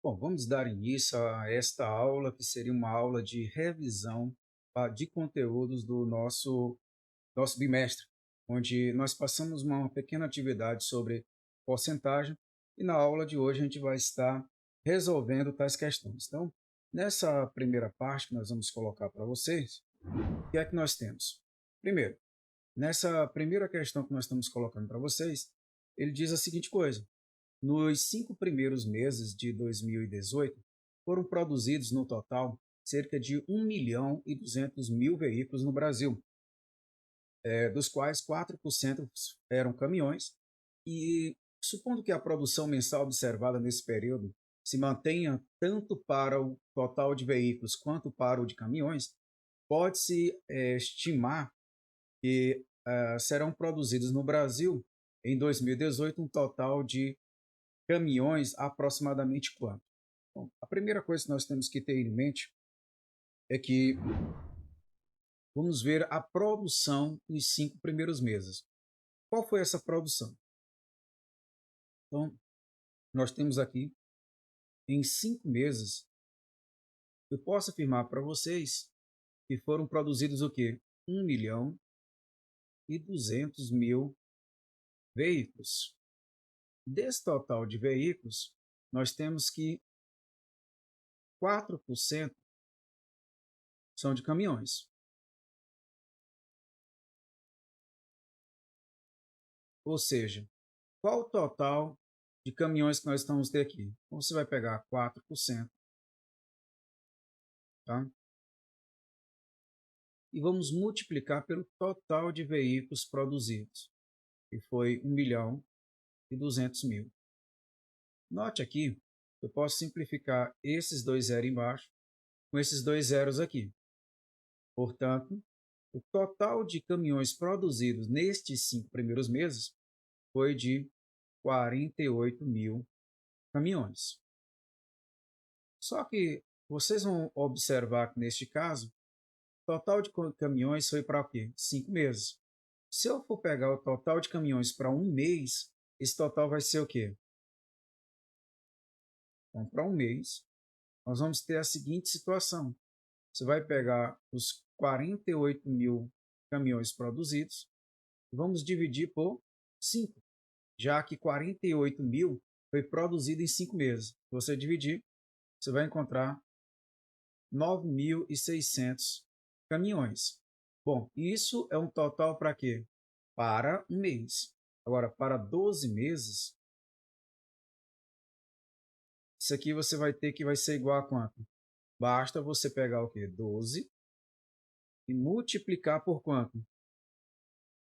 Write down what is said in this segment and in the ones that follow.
Bom, vamos dar início a esta aula, que seria uma aula de revisão de conteúdos do nosso bimestre, onde nós passamos uma pequena atividade sobre porcentagem e na aula de hoje a gente vai estar resolvendo tais questões. Então, nessa primeira parte que nós vamos colocar para vocês, o que é que nós temos? Primeiro, nessa primeira questão que nós estamos colocando para vocês, ele diz a seguinte coisa: nos 5 primeiros meses de 2018, foram produzidos no total cerca de 1.200.000 veículos no Brasil, dos quais 4% eram caminhões, e supondo que a produção mensal observada nesse período se mantenha tanto para o total de veículos quanto para o de caminhões, pode-se estimar que serão produzidos no Brasil, em 2018, um total de caminhões aproximadamente quanto? Bom, a primeira coisa que nós temos que ter em mente é que vamos ver a produção nos 5 primeiros meses. Qual foi essa produção? Então, nós temos aqui, em 5 meses, eu posso afirmar para vocês que foram produzidos o quê? 1.200.000 veículos. Desse total de veículos, nós temos que 4% são de caminhões. Ou seja, qual o total de caminhões que nós estamos ter aqui? Então, você vai pegar 4%, tá? E vamos multiplicar pelo total de veículos produzidos, que foi 1.200.000. Note aqui, eu posso simplificar esses dois zeros embaixo com esses dois zeros aqui. Portanto, o total de caminhões produzidos nestes 5 primeiros meses foi de 48.000 caminhões. Só que vocês vão observar que neste caso, o total de caminhões foi para o quê? 5 meses. Se eu for pegar o total de caminhões para um mês, esse total vai ser o quê? Então, para um mês, nós vamos ter a seguinte situação. Você vai pegar os 48.000 caminhões produzidos e vamos dividir por 5, já que 48.000 foi produzido em 5 meses. Se você dividir, você vai encontrar 9.600 caminhões. Bom, isso é um total para quê? Para um mês. Agora, para 12 meses, isso aqui você vai ter que vai ser igual a quanto? Basta você pegar o quê? 12 e multiplicar por quanto?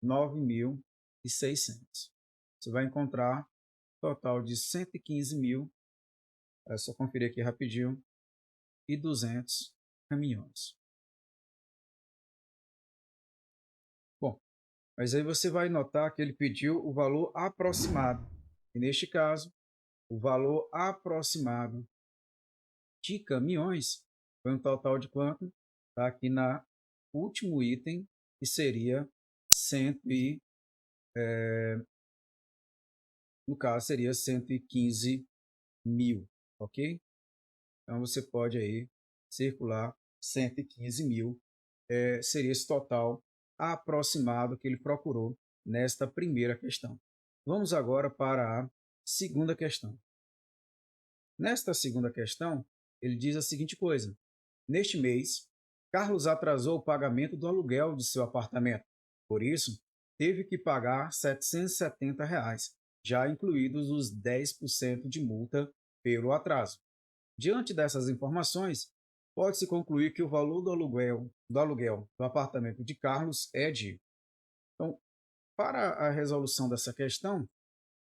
9.600. Você vai encontrar total de 115.000, é só conferir aqui rapidinho, e 200 caminhões. Bom, mas aí você vai notar que ele pediu o valor aproximado. E neste caso, o valor aproximado de caminhões foi um total de quanto? Está aqui na último item, que seria 100 no caso seria 115.000, ok? Então você pode aí circular 115.000, seria esse total aproximado que ele procurou nesta primeira questão. Vamos agora para a segunda questão. Nesta segunda questão, ele diz a seguinte coisa: neste mês, Carlos atrasou o pagamento do aluguel de seu apartamento. Por isso, teve que pagar R$ 770, já incluídos os 10% de multa pelo atraso. Diante dessas informações, pode-se concluir que o valor do aluguel do apartamento de Carlos é de... Então, para a resolução dessa questão,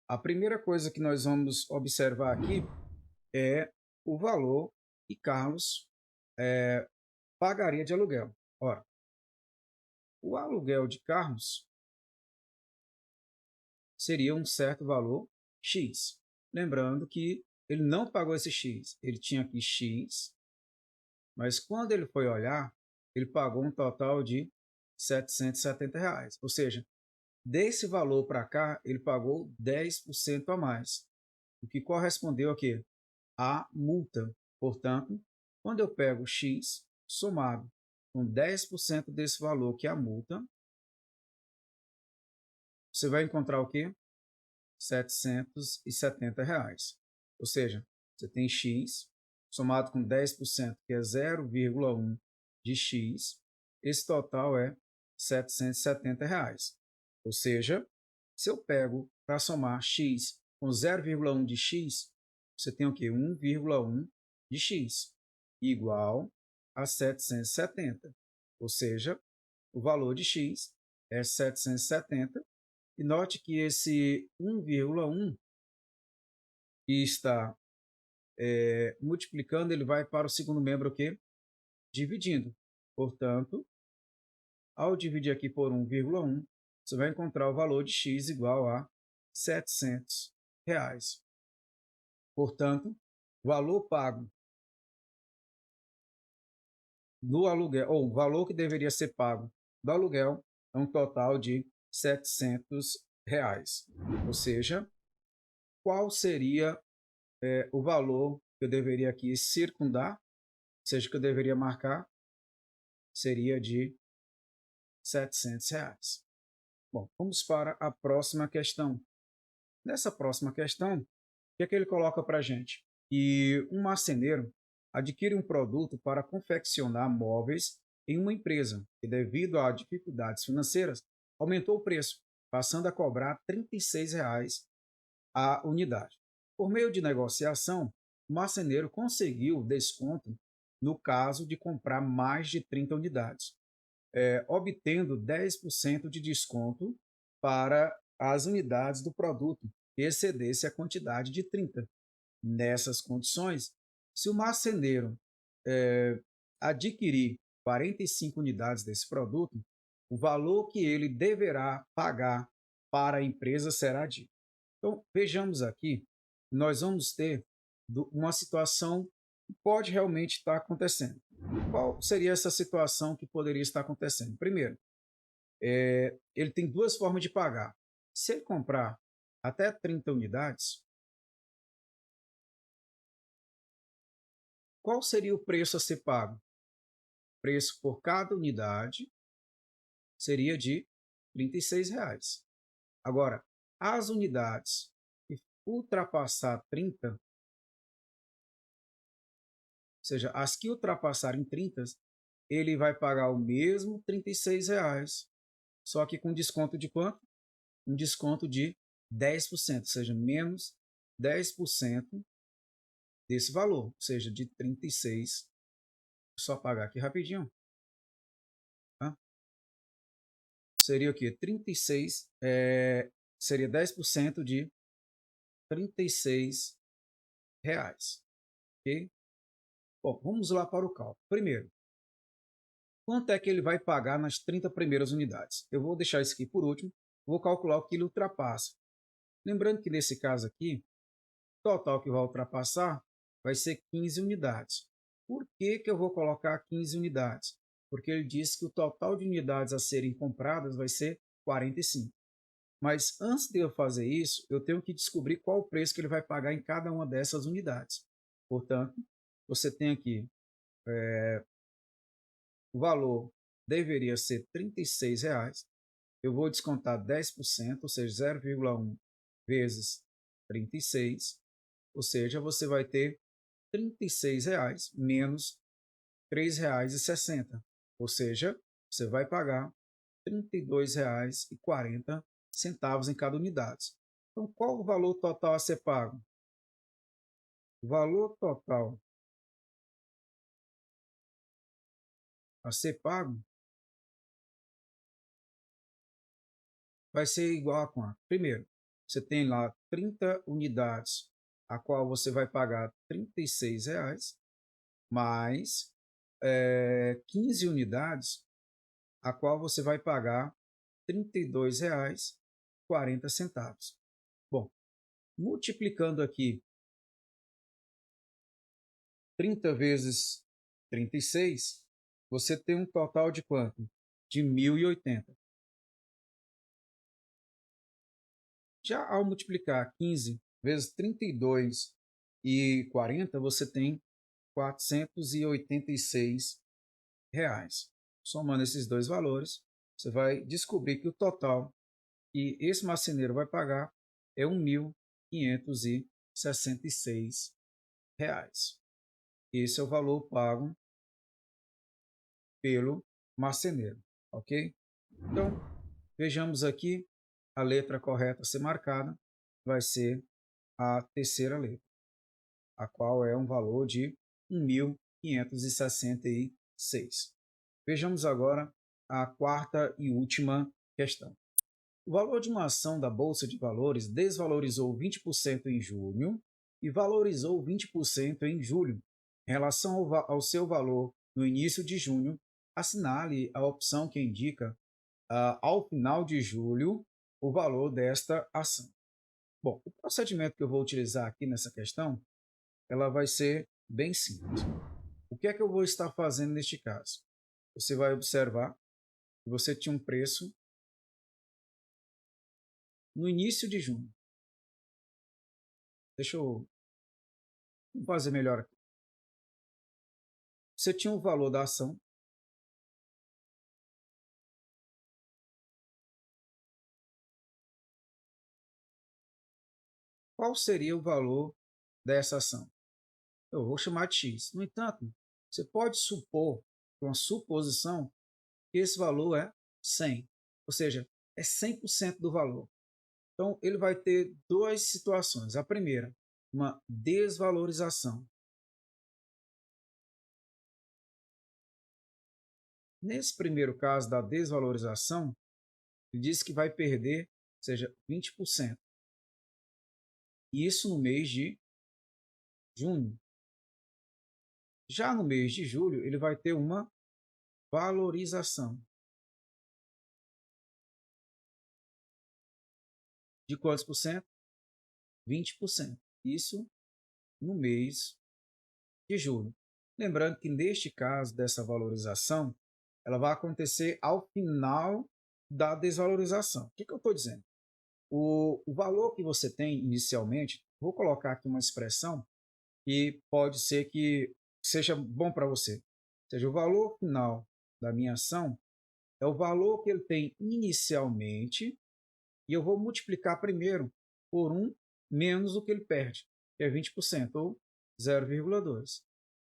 a primeira coisa que nós vamos observar aqui é o valor que Carlos pagaria de aluguel. Ora, o aluguel de Carlos seria um certo valor X. Lembrando que ele não pagou esse X, ele tinha aqui X, mas quando ele foi olhar, ele pagou um total de R$ 770. Ou seja, desse valor para cá, ele pagou 10% a mais, o que correspondeu a quê? a multa. Portanto, quando eu pego X somado com 10% desse valor, que é a multa, você vai encontrar o quê? R$ 770. Ou seja, você tem X somado com 10%, que é 0,1 de X. Esse total é R$ 770. Ou seja, se eu pego para somar X com 0,1 de X, você tem o quê? 1,1 de X igual a 770. Ou seja, o valor de X é 770. E note que esse 1,1 que está multiplicando, ele vai para o segundo membro, o quê? Dividindo. Portanto, ao dividir aqui por 1,1, você vai encontrar o valor de X igual a R$ 700. Portanto, o valor pago do aluguel, ou o valor que deveria ser pago do aluguel, é um total de R$ 700. Ou seja, qual seria o valor que eu deveria aqui circundar, ou seja, que eu deveria marcar, seria de R$ 700. Bom, vamos para a próxima questão. Nessa próxima questão, o que é que ele coloca para a gente? Que um marceneiro adquire um produto para confeccionar móveis em uma empresa que, devido a dificuldades financeiras, aumentou o preço, passando a cobrar R$ 36 a unidade. Por meio de negociação, o marceneiro conseguiu desconto no caso de comprar mais de 30 unidades, obtendo 10% de desconto para as unidades do produto que excedesse a quantidade de 30. Nessas condições, se o marceneiro adquirir 45 unidades desse produto, o valor que ele deverá pagar para a empresa será de. Então, vejamos aqui, nós vamos ter uma situação que pode realmente estar acontecendo. Qual seria essa situação que poderia estar acontecendo? Primeiro, ele tem duas formas de pagar. Se ele comprar até 30 unidades, qual seria o preço a ser pago? O preço por cada unidade seria de R$ 36. Agora, as unidades que ultrapassar 30, ou seja, as que ultrapassarem 30, ele vai pagar o mesmo R$ 36, só que com desconto de quanto? Um desconto de 10%, ou seja, menos 10% desse valor, ou seja, de 36. Vou só pagar aqui rapidinho. Tá? Seria o quê? 36, seria 10% de R$ 36. Ok? Bom, vamos lá para o cálculo. Primeiro, quanto é que ele vai pagar nas 30 primeiras unidades? Eu vou deixar isso aqui por último, vou calcular o que ele ultrapassa. Lembrando que nesse caso aqui, o total que vai ultrapassar vai ser 15 unidades. Por que que eu vou colocar 15 unidades? Porque ele disse que o total de unidades a serem compradas vai ser 45. Mas antes de eu fazer isso, eu tenho que descobrir qual o preço que ele vai pagar em cada uma dessas unidades. Portanto, você tem aqui o valor deveria ser R$ 36. Eu vou descontar 10%, ou seja, 0,1 vezes 36, ou seja, você vai ter R$ 36 menos R$ 3,60, ou seja, você vai pagar R$ 32,40 em cada unidade. Então, qual o valor total a ser pago? O valor total a ser pago vai ser igual a quanto? Primeiro, você tem lá 30 unidades, a qual você vai pagar R$ 36, mais 15 unidades, a qual você vai pagar R$ 32,40. Bom, multiplicando aqui 30 vezes 36, você tem um total de quanto? De 1.080. Já ao multiplicar 15 vezes 32 40, você tem R$ 486. Somando esses dois valores, você vai descobrir que o total que esse marceneiro vai pagar é R$ 1.566. Esse é o valor pago pelo marceneiro, ok? Então, vejamos aqui, a letra correta a ser marcada vai ser a terceira letra, a qual é um valor de 1.566. Vejamos agora a quarta e última questão. O valor de uma ação da Bolsa de Valores desvalorizou 20% em junho e valorizou 20% em julho. Em relação ao seu valor no início de junho, assinale a opção que indica, ao final de julho, o valor desta ação. Bom, o procedimento que eu vou utilizar aqui nessa questão, ela vai ser bem simples. O que é que eu vou estar fazendo neste caso? Você vai observar que você tinha um preço no início de junho. Deixa eu fazer melhor aqui. Você tinha o valor da ação, qual seria o valor dessa ação? Eu vou chamar de X. No entanto, você pode supor, com uma suposição, que esse valor é 100, ou seja, é 100% do valor. Então, ele vai ter duas situações. A primeira, uma desvalorização. Nesse primeiro caso da desvalorização, ele diz que vai perder, ou seja, 20%. Isso no mês de junho. Já no mês de julho, ele vai ter uma valorização. De quantos por cento? 20%. Isso no mês de julho. Lembrando que neste caso dessa valorização, ela vai acontecer ao final da desvalorização. O que eu estou dizendo? O valor que você tem inicialmente, vou colocar aqui uma expressão que pode ser que seja bom para você. Ou seja, o valor final da minha ação é o valor que ele tem inicialmente e eu vou multiplicar primeiro por 1 menos o que ele perde, que é 20%, ou 0,2.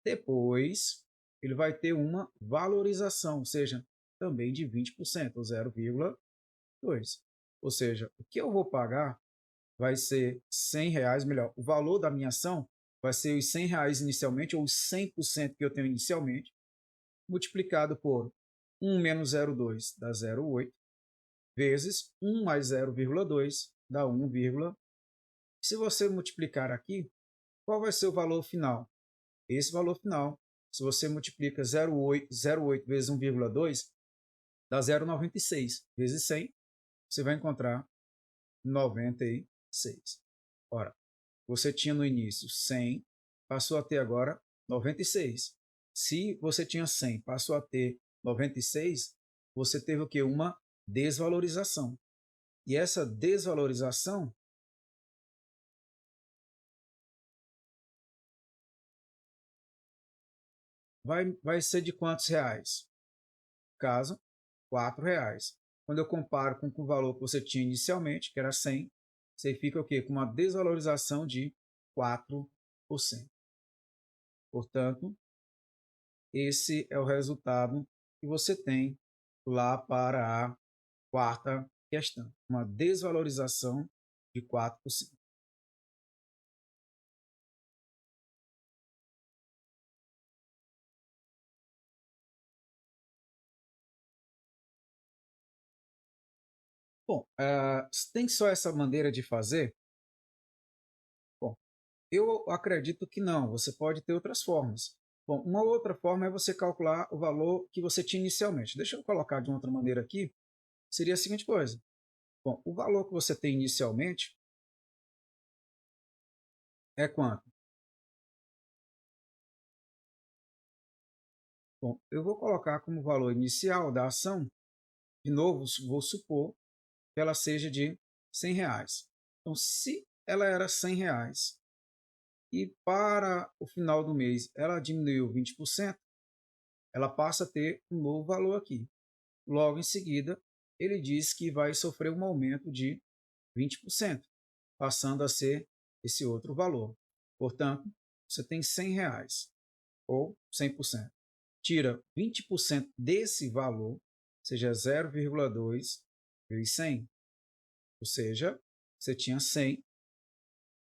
Depois, ele vai ter uma valorização, ou seja, também de 20%, ou 0,2. Ou seja, o que eu vou pagar vai ser R$ 100, melhor, o valor da minha ação vai ser os R$ 100 inicialmente, ou os 100% que eu tenho inicialmente, multiplicado por 1 menos 0,2 dá 0,8, vezes 1 mais 0,2 dá 1, se você multiplicar aqui, qual vai ser o valor final? Esse valor final, se você multiplica 0,8 vezes 1,2, dá 0,96. Vezes 100, você vai encontrar 96. Ora, você tinha no início 100, passou a ter agora 96. Se você tinha 100, passou a ter 96, você teve o que? Uma desvalorização. E essa desvalorização vai ser de quantos reais? No caso, R$ 4. Quando eu comparo com o valor que você tinha inicialmente, que era 100, você fica o quê? Com uma desvalorização de 4%. Portanto, esse é o resultado que você tem lá para a quarta questão, uma desvalorização de 4%. Bom, tem só essa maneira de fazer? Bom, eu acredito que não, você pode ter outras formas. Bom, uma outra forma é você calcular o valor que você tinha inicialmente. Deixa eu colocar de uma outra maneira aqui, seria a seguinte coisa. Bom, o valor que você tem inicialmente é quanto? Bom, eu vou colocar como valor inicial da ação, de novo, vou supor que ela seja de R$ 100. Então, se ela era R$ 100, e para o final do mês ela diminuiu 20%, ela passa a ter um novo valor aqui. Logo em seguida, ele diz que vai sofrer um aumento de 20%, passando a ser esse outro valor. Portanto, você tem R$ 100 ou 100%. Tira 20% desse valor, seja 0,2 vezes 100. Ou seja, você tinha 100,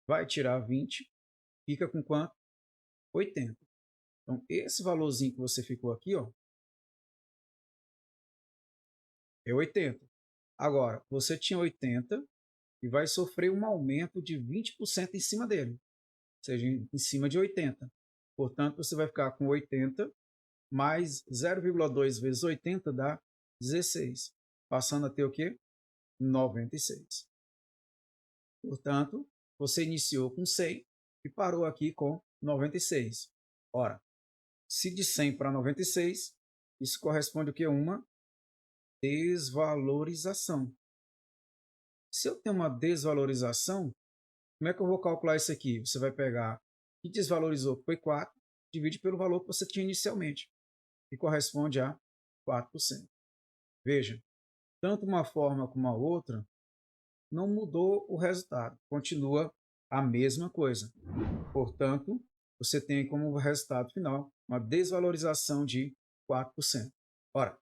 vai tirar 20, fica com quanto? 80. Então, esse valorzinho que você ficou aqui, ó, é 80. Agora, você tinha 80 e vai sofrer um aumento de 20% em cima dele, ou seja, em cima de 80. Portanto, você vai ficar com 80 mais 0,2 vezes 80 dá 16, passando a ter o quê? 96. Portanto, você iniciou com 100 e parou aqui com 96. Ora, se de 100 para 96, isso corresponde ao que? Uma desvalorização. Se eu tenho uma desvalorização, como é que eu vou calcular isso aqui? Você vai pegar o que desvalorizou, que foi 4, divide pelo valor que você tinha inicialmente, que corresponde a 4%. Veja, tanto uma forma como a outra não mudou o resultado, continua a mesma coisa. Portanto, você tem como resultado final uma desvalorização de 4%. Ora,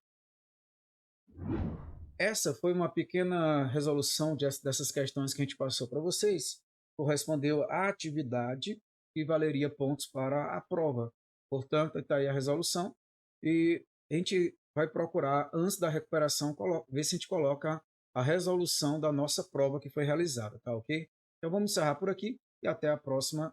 essa foi uma pequena resolução dessas questões que a gente passou para vocês. Correspondeu à atividade que valeria pontos para a prova. Portanto, está aí a resolução. E a gente vai procurar, antes da recuperação, ver se a gente coloca a resolução da nossa prova que foi realizada, tá ok? Então vamos encerrar por aqui e até a próxima